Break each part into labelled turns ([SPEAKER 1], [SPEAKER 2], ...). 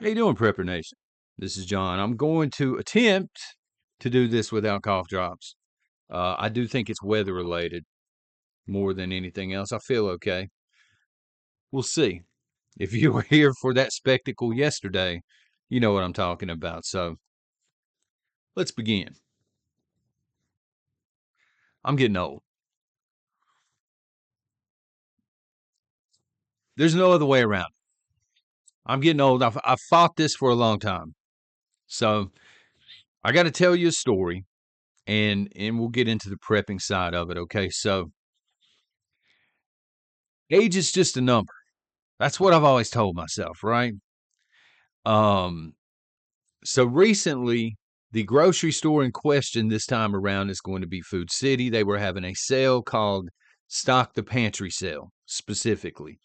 [SPEAKER 1] How you doing, Prepper Nation? This is John. I'm going to attempt to do this without cough drops. I do think it's weather related more than anything else. I feel okay. We'll see. If you were here for that spectacle yesterday, you know what I'm talking about. So let's begin. I'm getting old. There's no other way around it. I'm getting old. I've fought this for a long time. So I got to tell you a story, and we'll get into the prepping side of it. Okay. So age is just a number. That's what I've always told myself, right? Um, so recently, the grocery store in question this time around is going to be Food City. They were having a sale called Stock the Pantry Sale, specifically.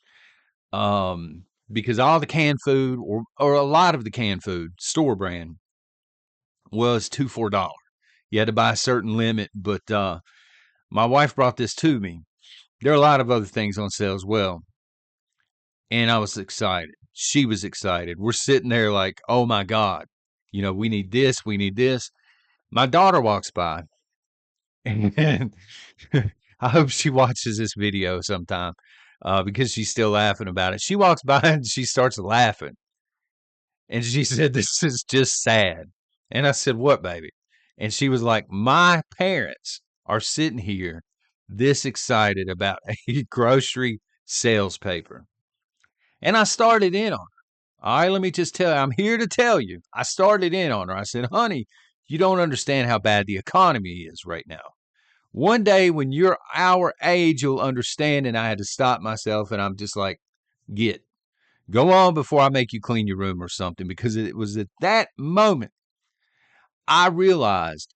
[SPEAKER 1] Because all the canned food, or a lot of the canned food, store brand, was $2 for $1. You had to buy a certain limit, but my wife brought this to me. There are a lot of other things on sale as well. And I was excited. She was excited. We're sitting there like, oh my God, we need this, we need this. My daughter walks by, and I hope she watches this video sometime because she's still laughing about it. She walks by and she starts laughing. And she said, this is just sad. And I said, what, baby? And she was like, my parents are sitting here this excited about a grocery sales paper. And I started in on her. All right, let me just tell you, I'm here to tell you, I started in on her. I said, honey, you don't understand how bad the economy is right now. One day when you're our age, you'll understand. And I had to stop myself, and I'm just like, go on before I make you clean your room or something. Because it was at that moment I realized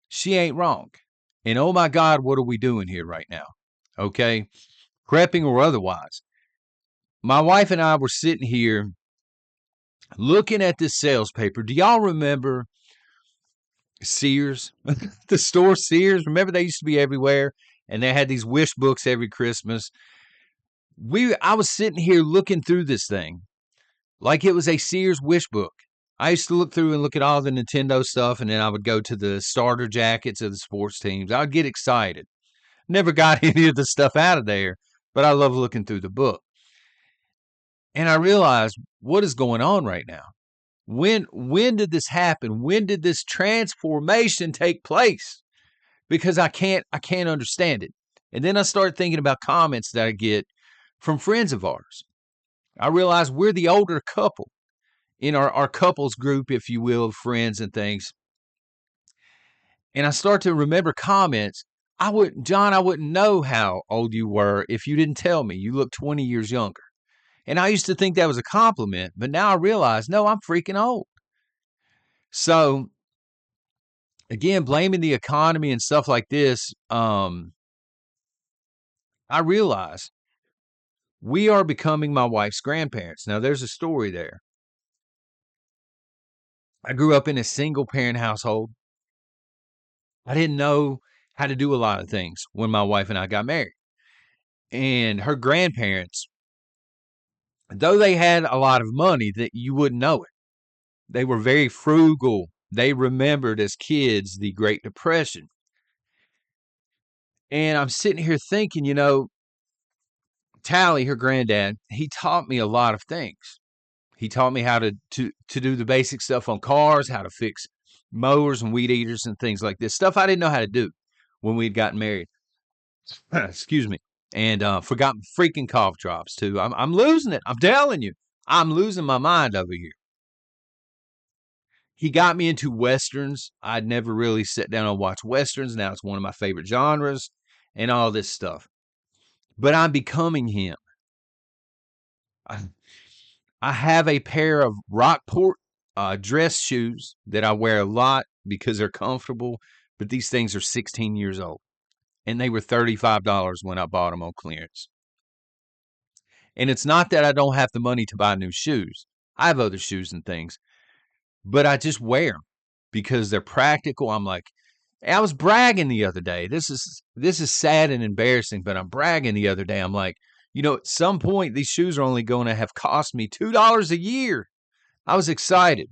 [SPEAKER 1] she ain't wrong. And oh my God, what are we doing here right now? Okay, prepping or otherwise. My wife and I were sitting here looking at this sales paper. Do y'all remember Sears? The store Sears? Remember they used to be everywhere, and they had these wish books every Christmas. I was sitting here looking through this thing like it was a Sears wish book. I used to look through and look at all the Nintendo stuff, and then I would go to the starter jackets of the sports teams. I would get excited. Never got any of the stuff out of there, but I love looking through the book. And I realized, what is going on right now? When did this happen? When did this transformation take place? Because I can't understand it. And then I start thinking about comments that I get from friends of ours. I realize we're the older couple in our couples group, if you will, of friends and things. And I start to remember comments. John, I wouldn't know how old you were if you didn't tell me. You look 20 years younger. And I used to think that was a compliment, but now I realize, no, I'm freaking old. So, again, blaming the economy and stuff like this, I realize we are becoming my wife's grandparents. Now, there's a story there. I grew up in a single-parent household. I didn't know how to do a lot of things when my wife and I got married. And her grandparents, though they had a lot of money, that you wouldn't know it. They were very frugal. They remembered as kids the Great Depression. And I'm sitting here thinking, Tally, her granddad, he taught me a lot of things. He taught me how to do the basic stuff on cars, how to fix mowers and weed eaters and things like this. Stuff I didn't know how to do when we'd gotten married. Excuse me. And forgot freaking cough drops too. I'm losing it. I'm telling you. I'm losing my mind over here. He got me into Westerns. I'd never really sat down and watched Westerns. Now it's one of my favorite genres and all this stuff. But I'm becoming him. I have a pair of Rockport dress shoes that I wear a lot because they're comfortable. But these things are 16 years old. And they were $35 when I bought them on clearance. And it's not that I don't have the money to buy new shoes. I have other shoes and things. But I just wear them because they're practical. I'm like, I was bragging the other day. This is sad and embarrassing, but I'm bragging the other day. I'm like, at some point, these shoes are only going to have cost me $2 a year. I was excited.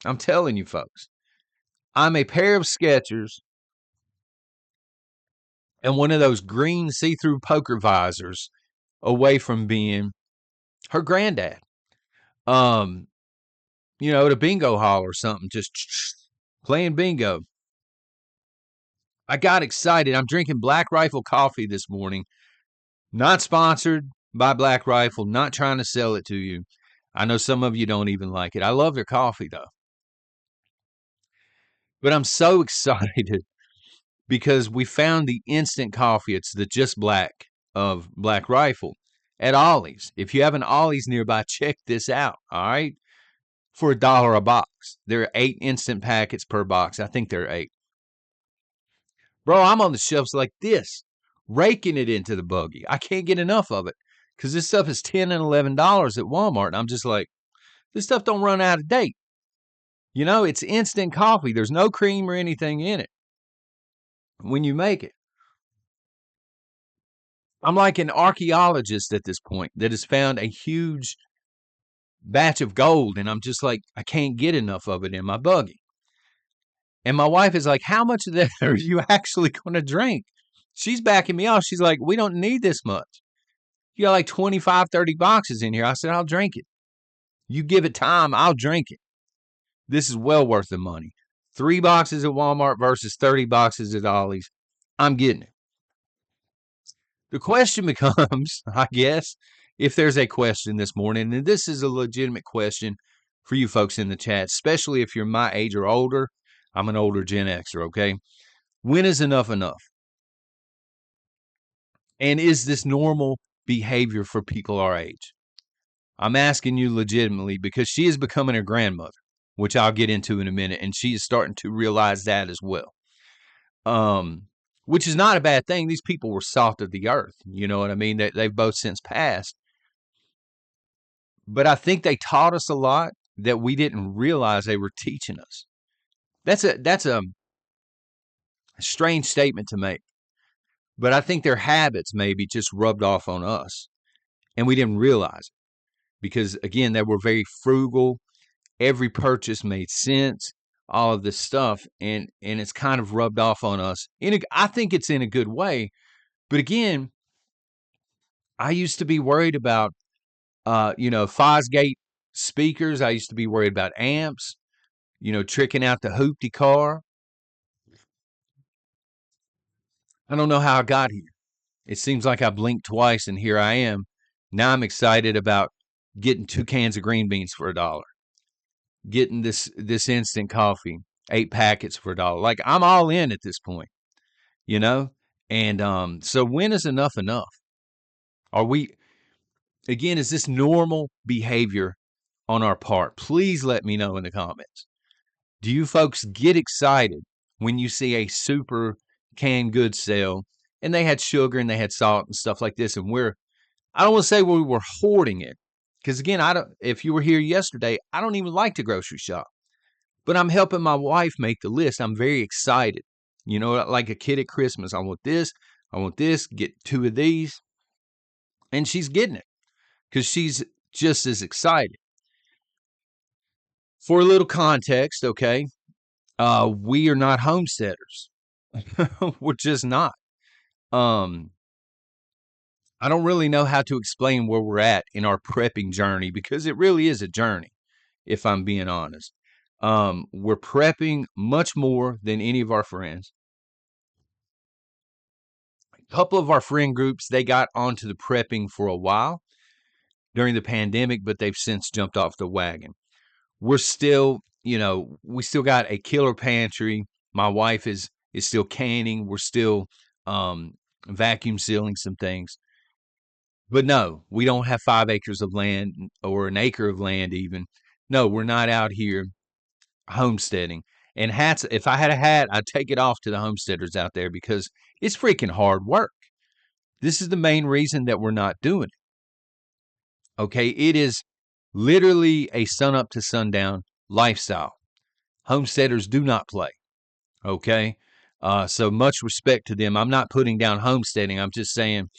[SPEAKER 1] I'm telling you, folks. I'm a pair of Skechers and one of those green see-through poker visors away from being her granddad. At a bingo hall or something, just playing bingo. I got excited. I'm drinking Black Rifle coffee this morning. Not sponsored by Black Rifle, not trying to sell it to you. I know some of you don't even like it. I love their coffee, though. But I'm so excited because we found the instant coffee. It's the Just Black of Black Rifle at Ollie's. If you have an Ollie's nearby, check this out, all right? For $1 a box. There are 8 instant packets per box. I think there are 8. Bro, I'm on the shelves like this, raking it into the buggy. I can't get enough of it because this stuff is $10 and $11 at Walmart. And I'm just like, this stuff don't run out of date. It's instant coffee. There's no cream or anything in it when you make it. I'm like an archaeologist at this point that has found a huge batch of gold. And I'm just like, I can't get enough of it in my buggy. And my wife is like, how much of that are you actually going to drink? She's backing me off. She's like, we don't need this much. You got like 25, 30 boxes in here. I said, I'll drink it. You give it time, I'll drink it. This is well worth the money. 3 boxes at Walmart versus 30 boxes at Ollie's. I'm getting it. The question becomes, I guess, if there's a question this morning, and this is a legitimate question for you folks in the chat, especially if you're my age or older. I'm an older Gen Xer, okay? When is enough enough? And is this normal behavior for people our age? I'm asking you legitimately because she is becoming a grandmother, which I'll get into in a minute, and she is starting to realize that as well. Which is not a bad thing. These people were salt of the earth. You know what I mean? They've both since passed. But I think they taught us a lot that we didn't realize they were teaching us. That's a strange statement to make. But I think their habits maybe just rubbed off on us, and we didn't realize it. Because, again, they were very frugal. Every purchase made sense, all of this stuff, and it's kind of rubbed off on us. I think it's in a good way. But, again, I used to be worried about, Fosgate speakers. I used to be worried about amps, tricking out the hoopty car. I don't know how I got here. It seems like I blinked twice, and here I am. Now I'm excited about getting 2 cans of green beans for $1. Getting this instant coffee, 8 packets for $1. Like, I'm all in at this point, And so when is enough enough? Is this normal behavior on our part? Please let me know in the comments. Do you folks get excited when you see a super canned goods sale and they had sugar and they had salt and stuff like this, and I don't want to say we were hoarding it, because again, if you were here yesterday, I don't even like to grocery shop, but I'm helping my wife make the list. I'm very excited, like a kid at Christmas. I want this, get 2 of these, and she's getting it because she's just as excited. For a little context, okay, we are not homesteaders. We're just not. I don't really know how to explain where we're at in our prepping journey, because it really is a journey, if I'm being honest. We're prepping much more than any of our friends. A couple of our friend groups, they got onto the prepping for a while during the pandemic, but they've since jumped off the wagon. We're still, we still got a killer pantry. My wife is still canning. We're still vacuum sealing some things. But no, we don't have 5 acres of land or an acre of land even. No, we're not out here homesteading. And hats, if I had a hat, I'd take it off to the homesteaders out there, because it's freaking hard work. This is the main reason that we're not doing it. Okay, it is literally a sun-up to sundown lifestyle. Homesteaders do not play. Okay, so much respect to them. I'm not putting down homesteading. I'm just saying,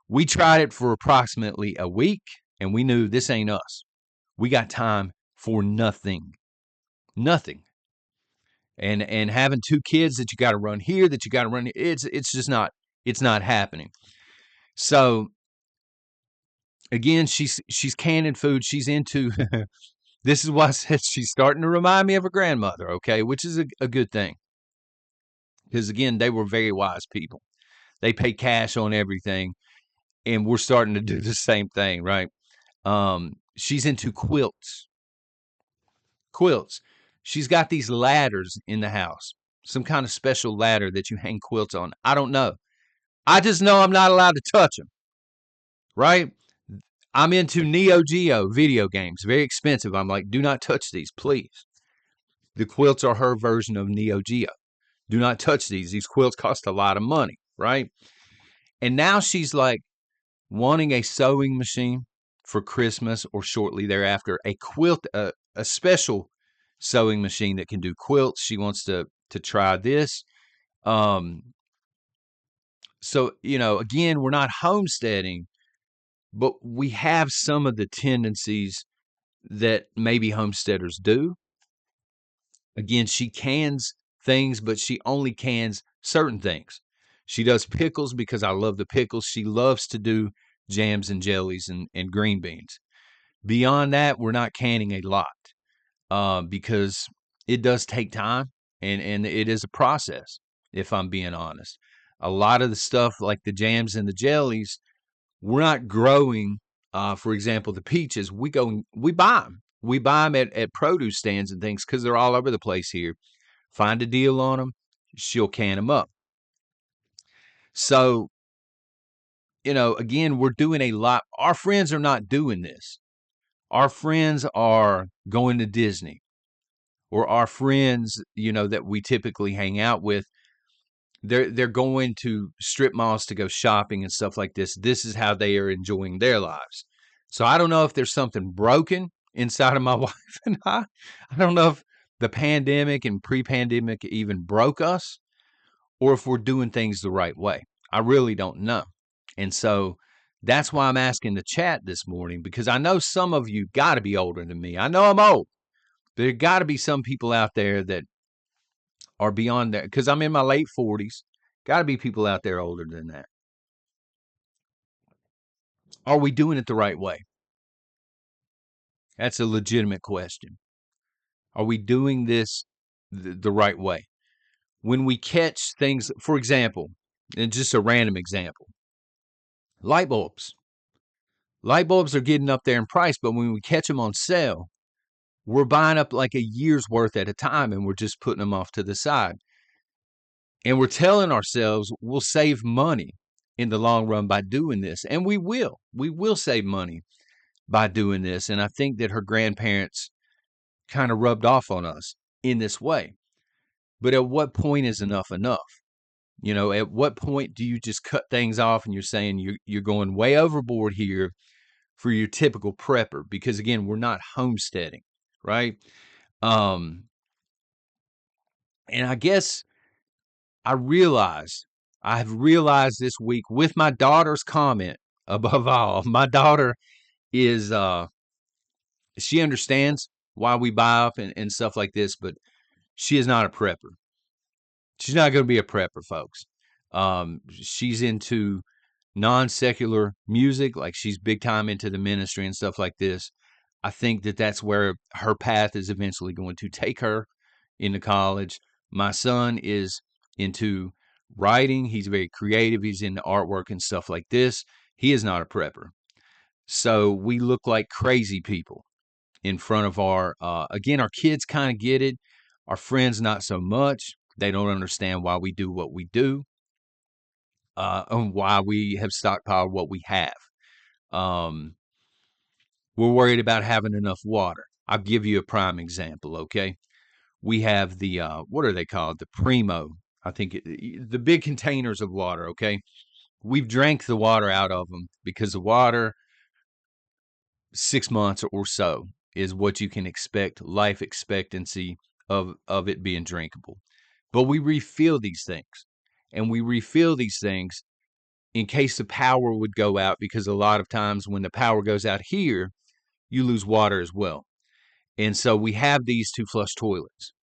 [SPEAKER 1] we tried it for approximately a week, and we knew this ain't us. We got time for nothing. Nothing. And having 2 kids that you got to run here, that you got to run here, it's just not, it's not happening. So again, she's canning food. She's into this is why I said she's starting to remind me of her grandmother, okay, which is a good thing. Because again, they were very wise people. They pay cash on everything, and we're starting to do the same thing, right? She's into quilts. Quilts. She's got these ladders in the house, some kind of special ladder that you hang quilts on. I don't know. I just know I'm not allowed to touch them, right? I'm into Neo Geo video games, very expensive. I'm like, do not touch these, please. The quilts are her version of Neo Geo. Do not touch these. These quilts cost a lot of money, right? And now she's like wanting a sewing machine for Christmas or shortly thereafter, a quilt, a special sewing machine that can do quilts. She wants to try this. So, again, we're not homesteading, but we have some of the tendencies that maybe homesteaders do. Again, she cans things, but she only cans certain things. She does pickles because I love the pickles. She loves to do jams and jellies and green beans. Beyond that, we're not canning a lot because it does take time and it is a process, if I'm being honest. A lot of the stuff like the jams and the jellies, we're not growing. For example, the peaches, we buy them. We buy them at produce stands and things because they're all over the place here. Find a deal on them, she'll can them up. So, again, we're doing a lot. Our friends are not doing this. Our friends are going to Disney, or our friends, that we typically hang out with. They're going to strip malls to go shopping and stuff like this. This is how they are enjoying their lives. So I don't know if there's something broken inside of my wife and I. I don't know if the pandemic and pre-pandemic even broke us, or if we're doing things the right way. I really don't know. And so that's why I'm asking the chat this morning, because I know some of you got to be older than me. I know I'm old. There got to be some people out there that are beyond that, because I'm in my late 40s. Got to be people out there older than that. Are we doing it the right way? That's a legitimate question. Are we doing this the right way? When we catch things, for example, and just a random example, light bulbs. Light bulbs are getting up there in price, but when we catch them on sale, we're buying up like a year's worth at a time, and we're just putting them off to the side. And we're telling ourselves we'll save money in the long run by doing this. And we will. We will save money by doing this. And I think that her grandparents kind of rubbed off on us in this way. But at what point is enough enough? At what point do you just cut things off and you're saying you're going way overboard here for your typical prepper? Because again, we're not homesteading, right? And I guess I have realized this week with my daughter's comment above all. My daughter is she understands why we buy up and stuff like this, but she is not a prepper. She's not going to be a prepper, folks. She's into non-secular music, like she's big time into the ministry and stuff like this. I think that that's where her path is eventually going to take her into college. My son is into writing. He's very creative. He's into artwork and stuff like this. He is not a prepper. So we look like crazy people in front of again, our kids kind of get it. Our friends, not so much. They don't understand why we do what we do, and why we have stockpiled what we have. We're worried about having enough water. I'll give you a prime example, okay? We have the, what are they called? The Primo, I think, the big containers of water, okay? We've drank the water out of them because the water, 6 months or so, is what you can expect, life expectancy of it being drinkable. But we refill these things, and we refill these things in case the power would go out, because a lot of times when the power goes out here, you lose water as well. And so we have these two flush toilets.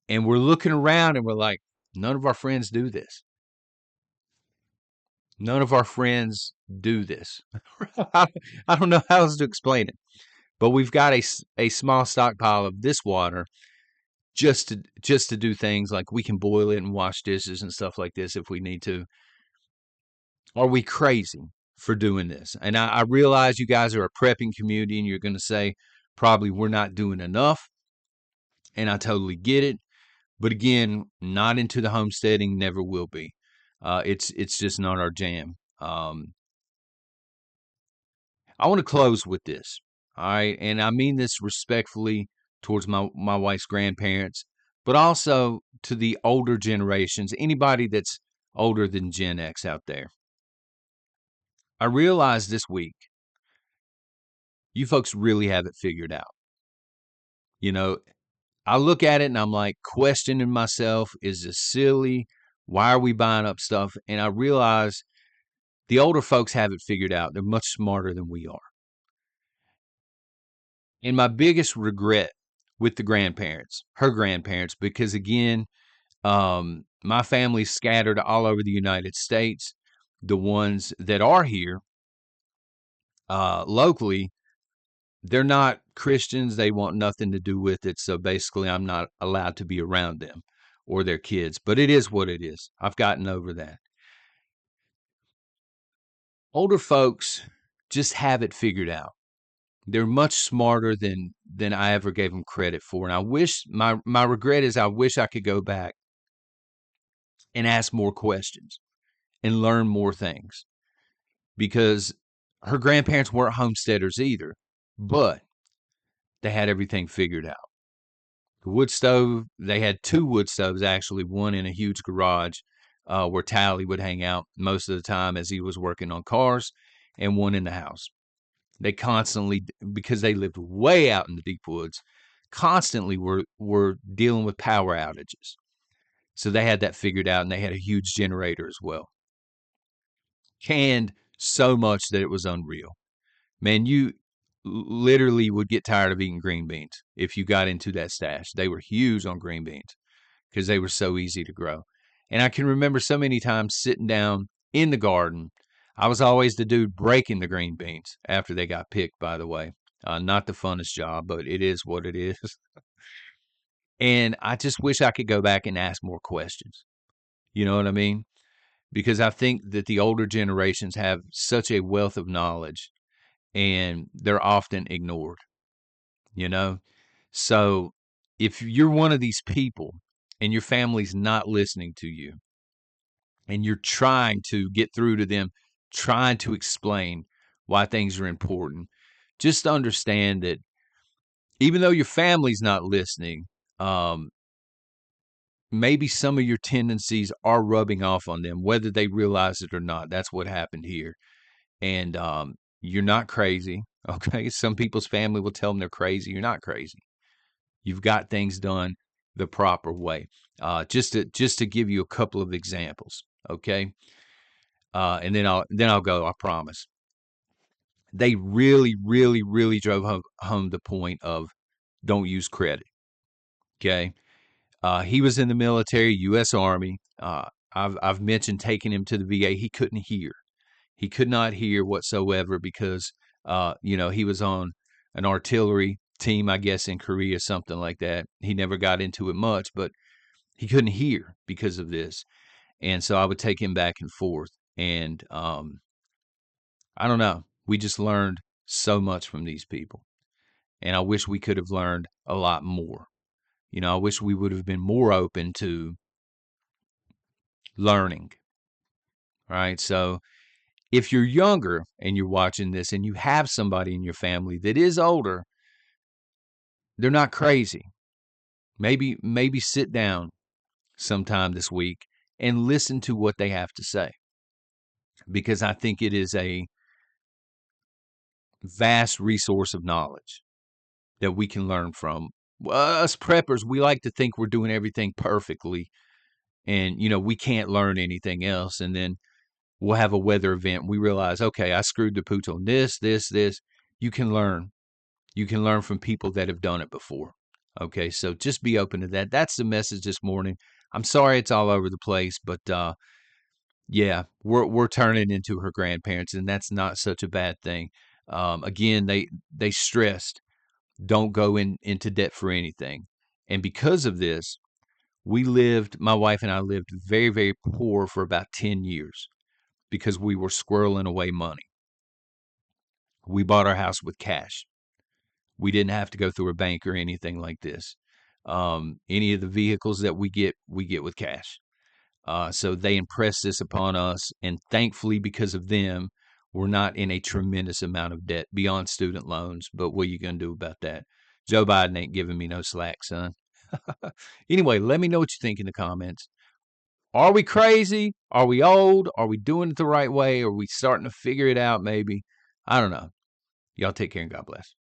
[SPEAKER 1] And we're looking around and we're like, none of our friends do this. None of our friends do this. I don't know how else to explain it. But we've got a small stockpile of this water just to do things like we can boil it and wash dishes and stuff like this if we need to. Are we crazy for doing this? And I realize you guys are a prepping community and you're going to say probably we're not doing enough. And I totally get it. But again, not into the homesteading, never will be. It's just not our jam. I want to close with this. All right. And I mean this respectfully towards my wife's grandparents, but also to the older generations, anybody that's older than Gen X out there. I realized this week, you folks really have it figured out. You know, I look at it and I'm like questioning myself, is this silly? Why are we buying up stuff? And I realize the older folks have it figured out. They're much smarter than we are. And my biggest regret with the grandparents, her grandparents, because again, my family's scattered all over the United States. The ones that are here locally, they're not Christians. They want nothing to do with it. So basically, I'm not allowed to be around them or their kids. But it is what it is. I've gotten over that. Older folks just have it figured out. They're much smarter than I ever gave them credit for. And I wish my regret is I wish I could go back and ask more questions and learn more things, because her grandparents weren't homesteaders either, but they had everything figured out. The wood stove, they had two wood stoves actually, one in a huge garage where Tally would hang out most of the time as he was working on cars, and one in the house. They constantly, because they lived way out in the deep woods, constantly were dealing with power outages. So they had that figured out, and they had a huge generator as well. Canned so much that it was unreal. Man, you literally would get tired of eating green beans if you got into that stash. They were huge on green beans because they were so easy to grow. And I can remember so many times sitting down in the garden. I was always the dude breaking the green beans after they got picked, by the way. Not the funnest job, but it is what it is. And I just wish I could go back and ask more questions. You know what I mean? Because I think that the older generations have such a wealth of knowledge and they're often ignored, you know? So if you're one of these people and your family's not listening to you and you're trying to get through to them, trying to explain why things are important, just understand that even though your family's not listening, maybe some of your tendencies are rubbing off on them, whether they realize it or not. That's what happened here. And you're not crazy. Okay. Some people's family will tell them they're crazy. You're not crazy. You've got things done the proper way. Just to give you a couple of examples. Okay. And then I'll go, I promise. They really, really, really drove home the point of don't use credit. Okay. He was in the military, U.S. Army. I've mentioned taking him to the VA. He couldn't hear. He could not hear whatsoever because, he was on an artillery team, I guess, in Korea, something like that. He never got into it much, but he couldn't hear because of this. And so I would take him back and forth. And I don't know. We just learned so much from these people. And I wish we could have learned a lot more. I wish we would have been more open to learning. Right. So if you're younger and you're watching this and you have somebody in your family that is older, they're not crazy. Maybe sit down sometime this week and listen to what they have to say, because I think it is a vast resource of knowledge that we can learn from. Us preppers, we like to think we're doing everything perfectly and, we can't learn anything else. And then we'll have a weather event. We realize, okay, I screwed the pooch on this. You can learn You can learn from people that have done it before. Okay, so just be open to that. That's the message this morning. I'm sorry it's all over the place, but yeah, we're turning into her grandparents, and that's not such a bad thing. Again, they stressed, don't go into debt for anything, and because of this, my wife and I lived very, very poor for about 10 years because we were squirreling away money. We bought our house with cash. We didn't have to go through a bank or anything like this. Any of the vehicles that we get with cash. So they impressed this upon us, and thankfully, because of them, we're not in a tremendous amount of debt beyond student loans. But what are you going to do about that? Joe Biden ain't giving me no slack, son. Anyway, let me know what you think in the comments. Are we crazy? Are we old? Are we doing it the right way? Are we starting to figure it out maybe? I don't know. Y'all take care and God bless.